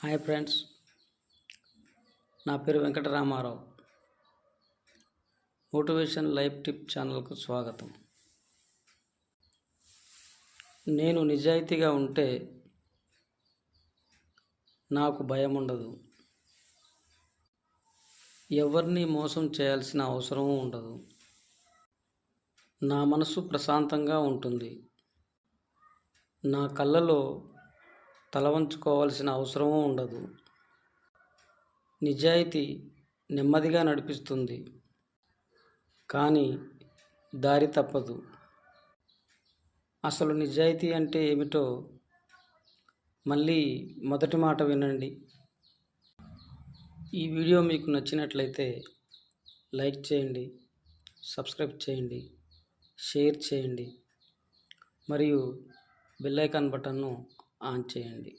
Hi friends, నా పేరు Venkataramarao. Motivation life tip ఛానల్కు స్వాగతం. నేను నిజాయితీగా ఉంటే నాకు భయం ఉండదు. ఎవరిని మోసం చేయాల్సిన అవసరం ఉండదు. నా మనసు ప్రశాంతంగా ఉంటుంది. నా కళ్ళలో తల వంచుకోవాల్సిన అవసరం ఉండదు. నిజాయితీ నెమ్మదిగా నడిపిస్తుంది, కానీ దారి తప్పదు. అసలు నిజాయితీ అంటే ఏమిటో మళ్ళీ మొదటి మాట వినండి. ఈ వీడియో మీకు నచ్చినట్లయితే లైక్ చేయండి, సబ్స్క్రైబ్ చేయండి, షేర్ చేయండి మరియు బెల్ ఐకాన్ బటన్ను ఆన్ చేయండి.